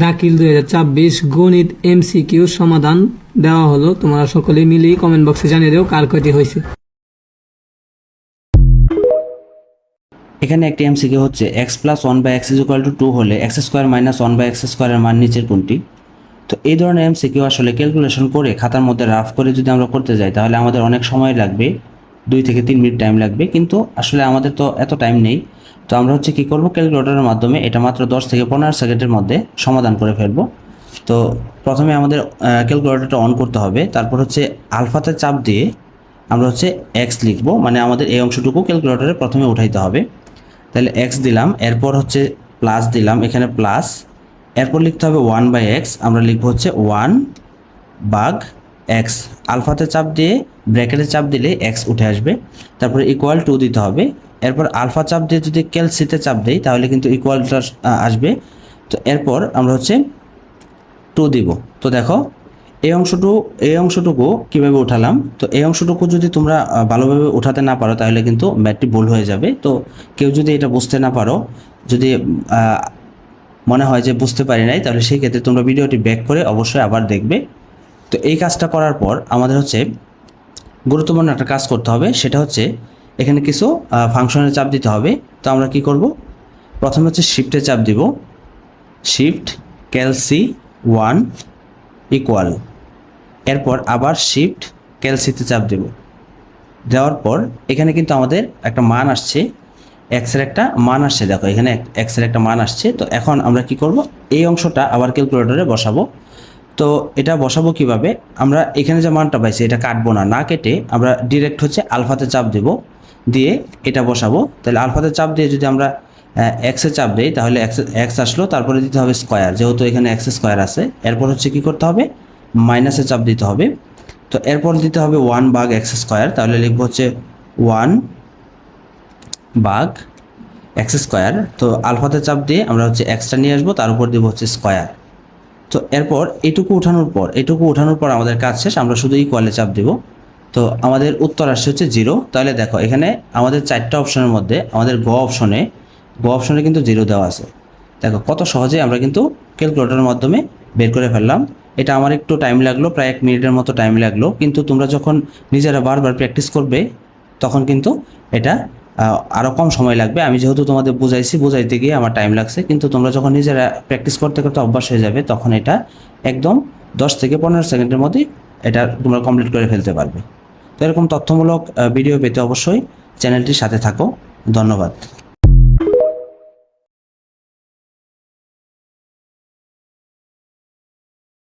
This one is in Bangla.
দাখিল 2024 গণিত MCQ সমাধান দেওয়া হলো। তোমরা সকলে মিলেই কমেন্ট বক্সে জানিয়ে দাও কার কয়টি হয়েছে। এখানে একটি এমসিকিউ হচ্ছে x+1/x = 2 হলে x² - 1/x² এর মান নিচের কোনটি। তো এই ধরনের এমসিকিউ আসলে ক্যালকুলেশন করে খাতার মধ্যে রাফ করে যদি আমরা করতে যাই তাহলে আমাদের অনেক সময় লাগবে, 2 থেকে 3 মিনিট টাইম লাগবে, কিন্তু আসলে আমাদের তো এত টাইম নেই। তো আমরা হচ্ছে কি করব, ক্যালকুলেটরের মাধ্যমে এটা মাত্র 10 থেকে 15 সেকেন্ডের মধ্যে সমাধান করে ফেলবো। তো প্রথমে আমাদের ক্যালকুলেটরটা অন করতে হবে, তারপর হচ্ছে আলফাতে চাপ দিয়ে আমরা হচ্ছে এক্স লিখবো, মানে আমাদের এই অংশটুকু ক্যালকুলেটরে প্রথমে উঠাইতে হবে। তাহলে এক্স দিলাম, এরপর হচ্ছে প্লাস দিলাম, এখানে প্লাস, এরপর লিখতে হবে 1/x, আমরা লিখবো হচ্ছে 1/x। আলফাতে চাপ দিয়ে ব্র্যাকেটে চাপ দিলে এক্স উঠে আসবে, তারপরে = 2 দিতে হবে। এরপর আলফা চাপ দিয়ে যদি ক্যালসিতে চাপ দেই তাহলে কিন্তু ইকুয়ালটা আসবে। তো এরপর আমরা হচ্ছে 2 দিব। তো দেখো এই অংশটুকু কিভাবে উঠালাম। তো এই অংশটুকু যদি তোমরা ভালোভাবে উঠাতে না পারো তাহলে কিন্তু ম্যাথটি ভুল হয়ে যাবে। তো কেউ যদি এটা বুঝতে না পারো, যদি মনে হয় যে বুঝতে পারি নাই, তাহলে সেই ক্ষেত্রে তোমরা ভিডিওটি ব্যাক করে অবশ্যই আবার দেখবে। তো এই কাজটা করার পর আমাদের হচ্ছে গুরুত্বপূর্ণ একটা কাজ করতে হবে, সেটা হচ্ছে এখানে কিছু ফাংশনের চাপ দিতে হবে। তো আমরা কি করব, প্রথমে হচ্ছে শিফটে চাপ দিব, শিফট ক্যালসি 1 ইকুয়াল, এরপর আবার শিফট ক্যালসিতে চাপ দেব। দেওয়ার পর এখানে কিন্তু আমাদের একটা মান আসছে, এক্সের একটা মান আসছে, দেখো এখানে এক্সের একটা মান আসছে। তো এখন আমরা কি করব, এই অংশটা আবার ক্যালকুলেটরে বসাবো। তো এটা বসাবো কিভাবে, আমরা এখানে যে মানটা পাইছি এটা কাটবো না, না কেটে আমরা ডিরেক্ট হচ্ছে আলফাতে চাপ দেব, দিয়ে এটা বসাবো। তাহলে আলফাতে চাপ দিয়ে যদি আমরা এক্সে চাপ দেই তাহলে এক্স আসলো, তারপরে দিতে হবে স্কোয়ার, যেহেতু এখানে x² আছে। এরপর হচ্ছে কি করতে হবে, মাইনাসে চাপ দিতে হবে। তো এরপর দিতে হবে 1/x², তাহলে লিখবো হচ্ছে 1/x²। তো আলফাতে চাপ দিয়ে আমরা হচ্ছে এক্সটা নিয়ে আসবো, তার উপর দিব হচ্ছে স্কোয়ার। তো এরপর এটুকু উঠানোর পর আমাদের কাজ শেষ, আমরা শুধু ইকুয়ালে চাপ দেব। তো আমাদের উত্তর আসছে হচ্ছে 0। তাহলে দেখো এখানে আমাদের 4টা অপশনের মধ্যে আমাদের গ অপশনে কিন্তু 0 দেওয়া আছে। দেখো কত সহজে আমরা কিন্তু ক্যালকুলেটরের মাধ্যমে বের করে ফেললাম। এটা আমার একটু টাইম লাগলো, প্রায় 1 মিনিটের মতো টাইম লাগলো, কিন্তু তোমরা যখন নিজেরা বারবার প্র্যাকটিস করবে তখন কিন্তু এটা আরও কম সময় লাগবে। আমি যেহেতু তোমাদের বুঝাইতে গিয়ে আমার টাইম লাগছে, কিন্তু তোমরা যখন নিজেরা প্র্যাকটিস করতে করতে অভ্যাস হয়ে যাবে তখন এটা একদম 10 থেকে 15 সেকেন্ডের মধ্যে এটা তোমরা কমপ্লিট করে ফেলতে পারবে। তো এরকম তথ্যমূলক ভিডিও পেতে অবশ্যই চ্যানেলটির সাথে থাকো। ধন্যবাদ।